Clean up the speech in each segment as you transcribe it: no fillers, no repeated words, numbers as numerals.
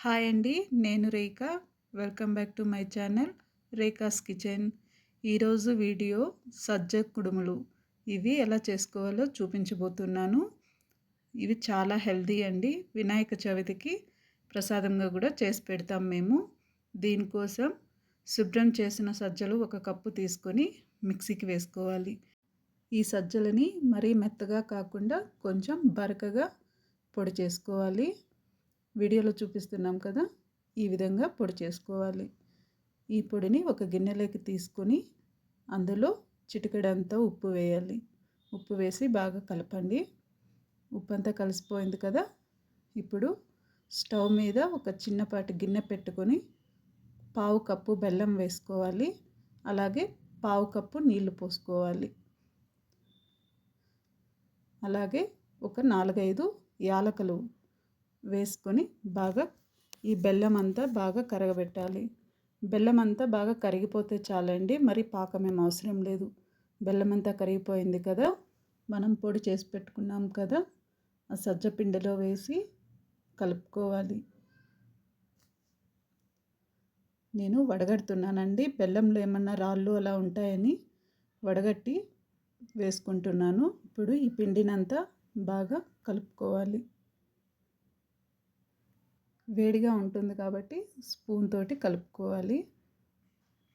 Hi అండి. నేను Rekha. Welcome back to my channel Rekha's kitchen. ఈరోజు వీడియో సజ్జ కుడుములు ఇవి ఎలా చేసుకోవాలో చూపించబోతున్నాను. ఇవి చాలా హెల్తీ అండి. వినాయక చవితికి ప్రసాదంగా కూడా చేసి పెడతాం మేము. దీనికోసం శుభ్రం చేసిన సజ్జలు 1 కప్పు తీసుకొని మిక్సీకి వేసుకోవాలి. ఈ సజ్జలని మరీ మెత్తగా కాకుండా కొంచెం బరకగా పొడి చేసుకోవాలి. వీడియోలో చూపిస్తున్నాం కదా, ఈ విధంగా పొడి చేసుకోవాలి. ఈ పొడిని ఒక గిన్నెలోకి తీసుకొని అందులో చిటికెడంతా ఉప్పు వేయాలి. ఉప్పు వేసి బాగా కలపండి. ఉప్పు అంతా కలిసిపోయింది కదా, ఇప్పుడు స్టవ్ మీద ఒక చిన్నపాటి గిన్నె పెట్టుకొని 1/2 కప్పు బెల్లం వేసుకోవాలి. అలాగే 1/2 కప్పు నీళ్లు పోసుకోవాలి. అలాగే ఒక 4-5 యాలకులు వేసుకొని బాగా ఈ బెల్లం అంతా బాగా కరగబెట్టాలి. బెల్లం అంతా బాగా కరిగిపోతే చాలండి, మరి పాకం ఏం అవసరం లేదు. బెల్లం అంతా కరిగిపోయింది కదా, మనం పొడి చేసి పెట్టుకున్నాం కదా, ఆ సజ్జ పిండిలో వేసి కలుపుకోవాలి. నేను వడగడుతున్నానండి, బెల్లంలో ఏమన్నా రాళ్ళు అలా ఉంటాయని వడగట్టి వేసుకుంటున్నాను. ఇప్పుడు ఈ పిండినంతా బాగా కలుపుకోవాలి. వేడిగా ఉంటుంది కాబట్టి స్పూన్ తోటి కలుపుకోవాలి.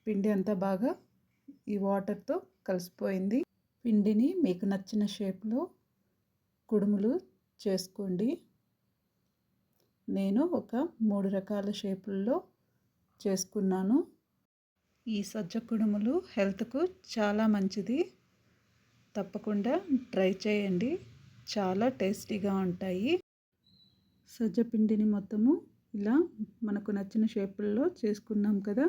పిండి అంతా బాగా ఈ వాటర్తో కలిసిపోయింది. పిండిని మీకు నచ్చిన షేప్లో కుడుములు చేసుకోండి. నేను ఒక 3 రకాల షేపుల్లో చేసుకున్నాను. ఈ సజ్జ కుడుములు హెల్త్కు చాలా మంచిది. తప్పకుండా ట్రై చేయండి, చాలా టేస్టీగా ఉంటాయి. సజ్జ పిండిని మొత్తము ఇలా మనకు నచ్చిన షేపుల్లో చేసుకున్నాం కదా.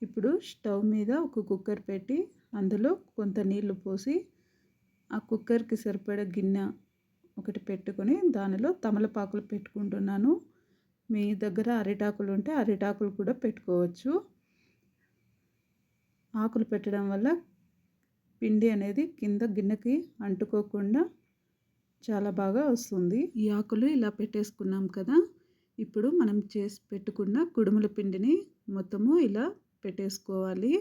ఇప్పుడు స్టవ్ మీద ఒక కుక్కర్ పెట్టి అందులో కొంత నీళ్లు పోసి ఆ కుక్కర్కి సరిపడా గిన్నె ఒకటి పెట్టుకొని దానిలో తమలపాకులు పెట్టుకుంటున్నాను. మీ దగ్గర అరిటాకులు ఉంటే అరిటాకులు కూడా పెట్టుకోవచ్చు. ఆకులు పెట్టడం వల్ల పిండి అనేది కింద గిన్నెకి అంటుకోకుండా చాలా బాగా వస్తుంది. ఈ ఆకులు ఇలా పెట్టేసుకున్నాం కదా, ఇప్పుడు మనం చేసి పెట్టుకున్న కుడుముల పిండిని మొత్తము ఇలా పెట్టేసుకోవాలి.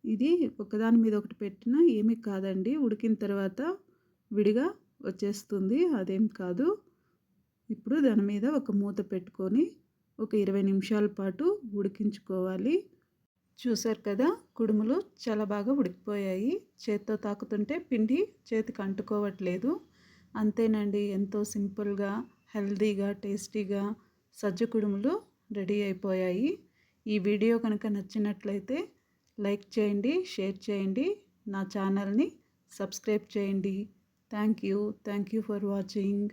ఇది ఒకదాని మీద ఒకటి పెట్టినా ఏమీ కాదండి, ఉడికిన తర్వాత విడిగా వచ్చేస్తుంది, అదేం కాదు. ఇప్పుడు దాని మీద ఒక మూత పెట్టుకొని ఒక 20 నిమిషాల పాటు ఉడికించుకోవాలి. చూసారు కదా, కుడుములు చాలా బాగా ఉడికిపోయాయి. చేత్తో తాకుతుంటే పిండి చేతికి అంటుకోవట్లేదు. అంతేనండి, ఎంతో సింపుల్గా హెల్తీగా టేస్టీగా సజ్జ కుడుములు రెడీ అయిపోయాయి. ఈ వీడియో కనుక నచ్చినట్లయితే లైక్ చేయండి, షేర్ చేయండి, నా ఛానల్ని సబ్స్క్రైబ్ చేయండి. Thank you for watching.